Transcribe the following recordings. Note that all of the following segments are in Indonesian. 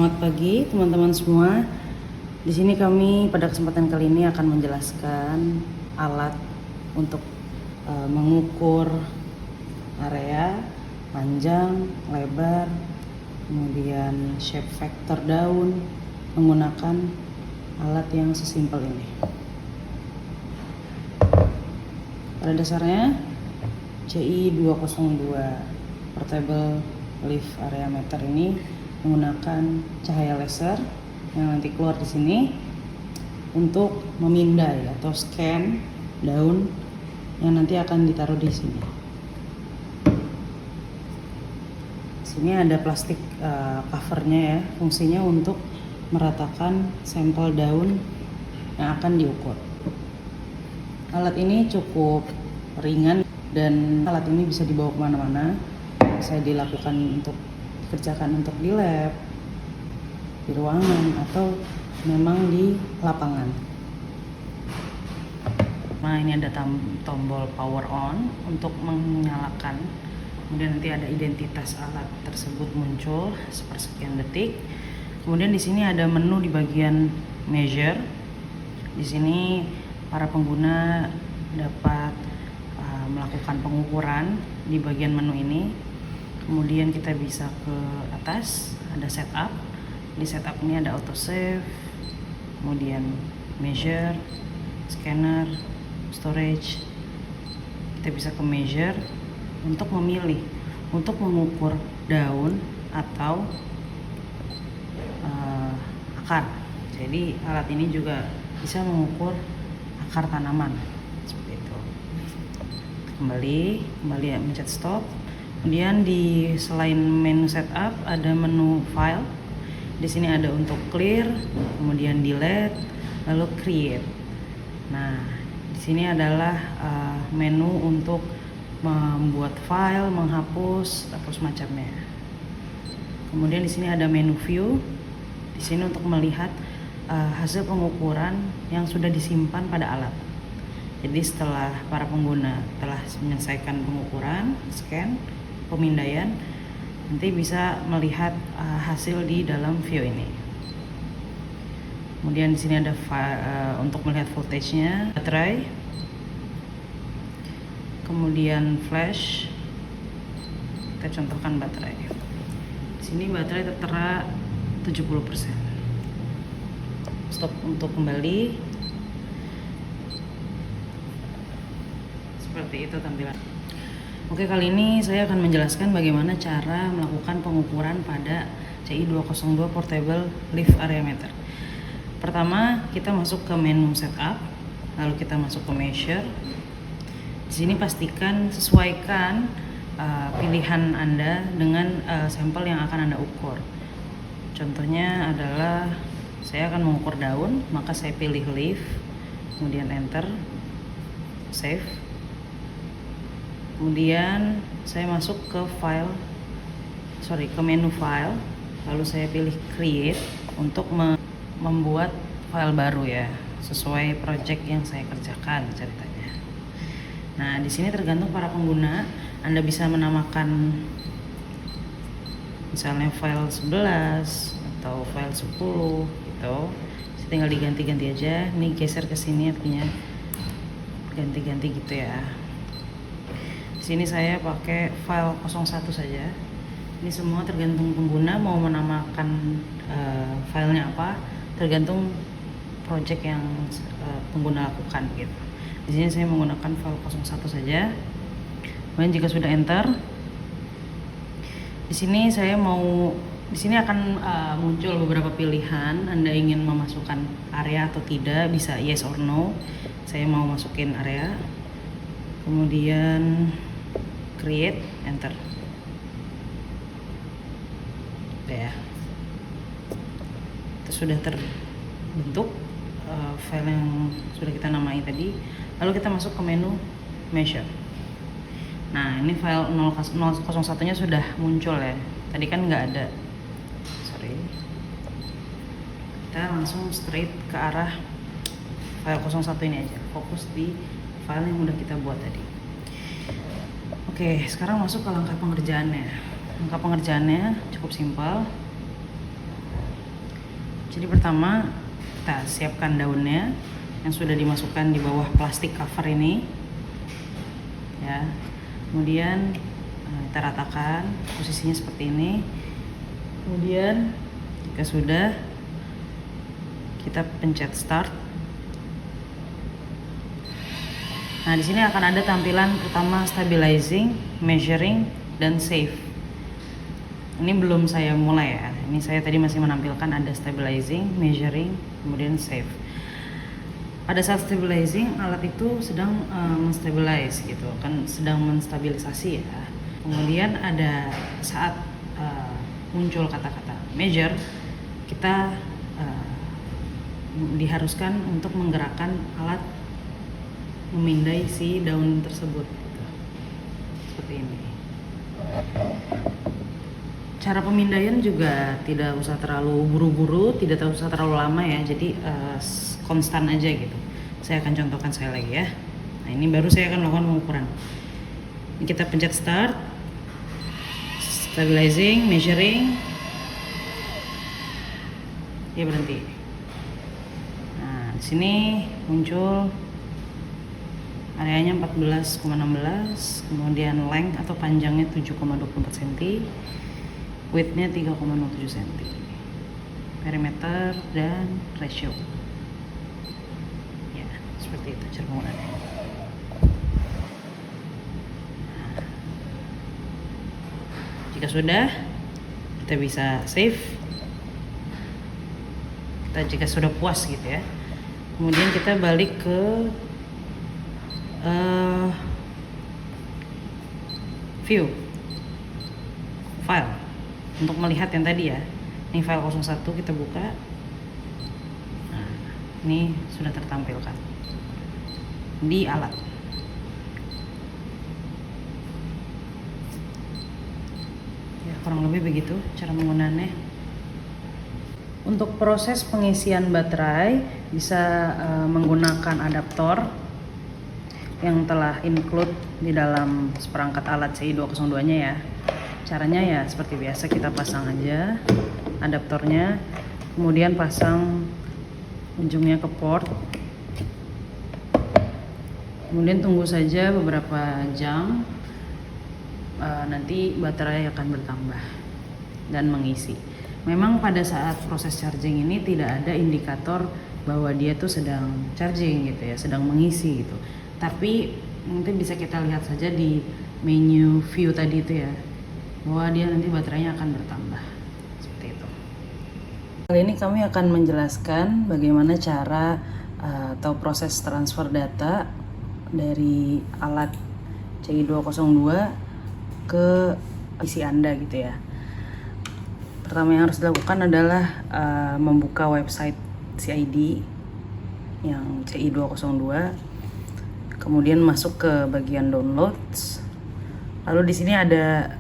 Selamat pagi teman-teman semua. Di sini kami pada kesempatan kali ini akan menjelaskan alat untuk mengukur area, panjang, lebar, kemudian shape vector daun menggunakan alat yang sesimpel ini. Pada dasarnya CI 202 Portable Leaf Area Meter ini menggunakan cahaya laser yang nanti keluar di sini untuk memindai atau scan daun yang nanti akan ditaruh di sini. Sini ada plastik covernya ya, fungsinya untuk meratakan sampel daun yang akan diukur. Alat ini cukup ringan dan alat ini bisa dibawa kemana-mana. Bisa dilakukan dikerjakan untuk di lab, di ruangan, atau memang di lapangan. Nah, ini ada tombol power on untuk menyalakan. Kemudian nanti ada identitas alat tersebut muncul sepersekian detik. Kemudian di sini ada menu di bagian measure. Di sini para pengguna dapat melakukan pengukuran di bagian menu ini. Kemudian kita bisa ke atas, ada setup. Di setup ini ada auto save, kemudian measure, scanner, storage. Kita bisa ke measure untuk memilih untuk mengukur daun atau akar. Jadi alat ini juga bisa mengukur akar tanaman seperti itu. Kembali ya, mencet stop. Kemudian di selain menu setup ada menu file. Di sini ada untuk clear, kemudian delete, lalu create. Nah, di sini adalah menu untuk membuat file, menghapus atau semacamnya. Kemudian di sini ada menu view. Di sini untuk melihat hasil pengukuran yang sudah disimpan pada alat. Jadi setelah para pengguna telah menyelesaikan pengukuran, scan, pemindaian, nanti bisa melihat hasil di dalam view ini. Kemudian di sini ada untuk melihat voltage-nya, baterai, kemudian flash. Kita contohkan baterai. Di sini baterai tertera 70%. Stop untuk kembali. Seperti itu tampilan. Oke, kali ini saya akan menjelaskan bagaimana cara melakukan pengukuran pada CI 202 Portable Leaf Area Meter. Pertama, kita masuk ke menu setup, lalu kita masuk ke measure. Di sini pastikan sesuaikan pilihan Anda dengan sampel yang akan Anda ukur. Contohnya adalah saya akan mengukur daun, maka saya pilih leaf, kemudian enter, save. Kemudian saya masuk ke menu file, lalu saya pilih create untuk membuat file baru ya, sesuai project yang saya kerjakan ceritanya. Nah, di sini tergantung para pengguna, Anda bisa menamakan misalnya file 11 atau file 10 gitu. Tinggal diganti-ganti aja. Ini geser ke sini artinya ganti-ganti gitu ya. Sini saya pakai file 01 saja. Ini semua tergantung pengguna mau menamakan filenya apa, tergantung project yang pengguna lakukan gitu. Di sini saya menggunakan file 01 saja. Kemudian jika sudah enter, di sini akan muncul beberapa pilihan. Anda ingin memasukkan area atau tidak, bisa yes or no. Saya mau masukin area. Kemudian create, enter. Ya, itu sudah terbentuk file yang sudah kita namai tadi. Lalu kita masuk ke menu measure. Nah, ini file 001 nya sudah muncul ya, tadi kan nggak ada, kita langsung straight ke arah file 01 ini aja, fokus di file yang udah kita buat tadi. Oke, sekarang masuk ke langkah pengerjaannya. Langkah pengerjaannya cukup simpel. Jadi pertama kita siapkan daunnya yang sudah dimasukkan di bawah plastik cover ini, ya. Kemudian kita ratakan posisinya seperti ini. Kemudian jika sudah, kita pencet start. Nah, di sini akan ada tampilan pertama stabilizing, measuring, dan save. Ini belum saya mulai ya. Ini saya tadi masih menampilkan ada stabilizing, measuring, kemudian save. Pada saat stabilizing, alat itu sedang menstabilize gitu, kan sedang menstabilisasi ya. Kemudian ada saat muncul kata-kata measure, kita diharuskan untuk menggerakkan alat memindai si daun tersebut gitu. Seperti ini. Cara pemindaian juga tidak usah terlalu buru-buru, tidak usah terlalu lama ya, jadi konstan aja gitu. Saya akan contohkan sekali lagi ya. Nah, ini baru saya akan melakukan pengukuran. Ini kita pencet start, stabilizing, measuring, dia berhenti. Nah, di sini muncul areanya 14,16, kemudian length atau panjangnya 7,24 cm, widthnya 3,07 cm, perimeter dan ratio. Ya, seperti itu cara penggunaannya. Jika sudah, kita bisa save. Jika sudah puas gitu ya, kemudian kita balik ke view file untuk melihat yang tadi ya. Ini file 01 kita buka. Nah, ini sudah tertampilkan di alat. Ya, kurang lebih begitu cara penggunaannya. Untuk proses pengisian baterai bisa menggunakan adaptor yang telah include di dalam seperangkat alat CI202-nya ya. Caranya ya seperti biasa, kita pasang aja adaptornya, kemudian pasang ujungnya ke port, kemudian tunggu saja beberapa jam, nanti baterai akan bertambah dan mengisi. Memang pada saat proses charging ini tidak ada indikator bahwa dia tuh sedang charging gitu ya, sedang mengisi gitu. Tapi nanti bisa kita lihat saja di menu view tadi itu ya, bahwa dia nanti baterainya akan bertambah. Seperti itu. Kali ini kami akan menjelaskan bagaimana cara atau proses transfer data dari alat CI202 ke PC Anda gitu ya. Pertama yang harus dilakukan adalah membuka website CID yang CI202. Kemudian masuk ke bagian downloads. Lalu di sini ada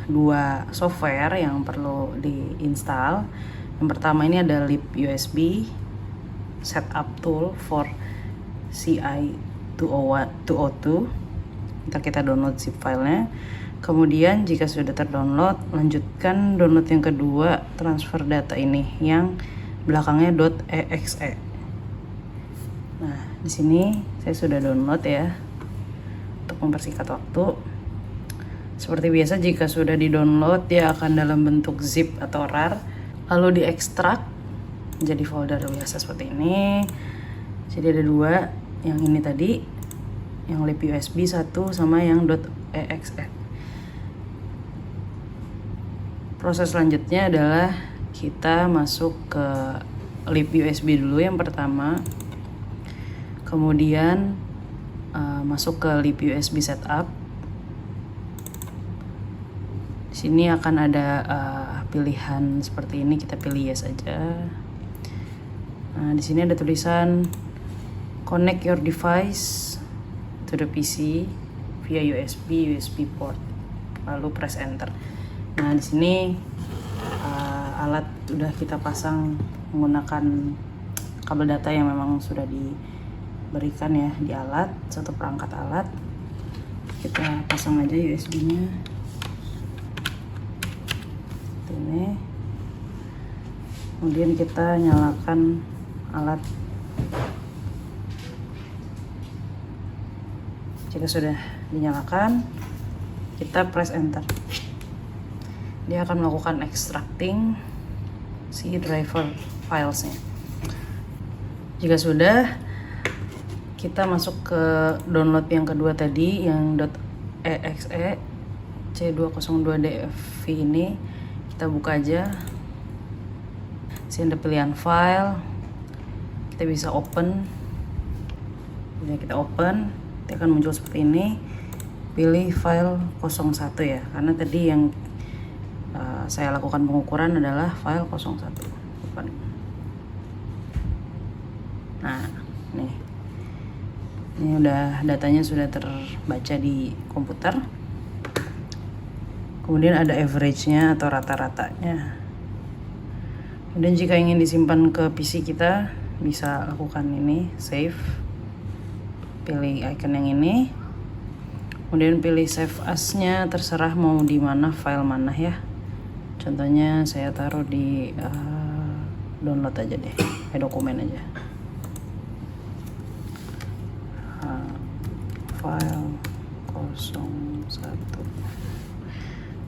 dua software yang perlu diinstal. Yang pertama ini ada libUSB Setup Tool for CI202. Ntar kita download zip filenya. Kemudian jika sudah terdownload, lanjutkan download yang kedua, transfer data ini yang belakangnya .exe. Nah, di sini saya sudah download ya, untuk mempersingkat waktu. Seperti biasa, jika sudah di-download dia akan dalam bentuk zip atau RAR, lalu diekstrak menjadi folder biasa seperti ini. Jadi ada dua, yang ini tadi, yang libUSB 1 sama yang .exe. Proses selanjutnya adalah kita masuk ke libUSB dulu yang pertama. Kemudian masuk ke libUSB setup. Di sini akan ada pilihan seperti ini, kita pilih yes aja. Nah, di sini ada tulisan connect your device to the PC via USB port. Lalu press enter. Nah, di sini alat sudah kita pasang menggunakan kabel data yang memang sudah diberikan ya di alat, satu perangkat alat. Kita pasang aja USB-nya. Ini. Kemudian kita nyalakan alat. Jika sudah dinyalakan, kita press enter. Dia akan melakukan extracting si driver filesnya. Jika sudah, kita masuk ke download yang kedua tadi, yang .exe C202DFV ini. Kita buka aja. Sini ada pilihan file, kita bisa open. Jadi kita open, nanti akan muncul seperti ini. Pilih file 01 ya, karena tadi yang saya lakukan pengukuran adalah file 01. Open. Nah, nih, ini udah datanya sudah terbaca di komputer. Kemudian ada average-nya atau rata-ratanya. Kemudian jika ingin disimpan ke PC kita, bisa lakukan ini, save. Pilih icon yang ini. Kemudian pilih save as-nya, terserah mau di mana, file mana ya. Contohnya saya taruh di download aja deh, dokumen aja. File 01.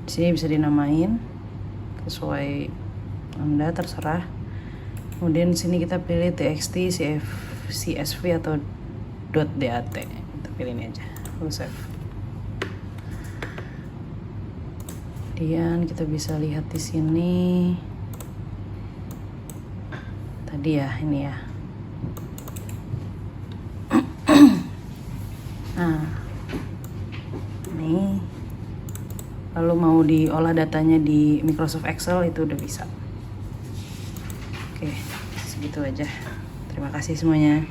Di sini bisa dinamain sesuai Anda, terserah. Kemudian sini kita pilih txt, csv atau .dat. Kita pilih ini aja, lalu save. Kemudian kita bisa lihat di sini tadi ya, ini ya. Nah, ini lalu mau diolah datanya di Microsoft Excel itu udah bisa. Oke, segitu aja. Terima kasih semuanya.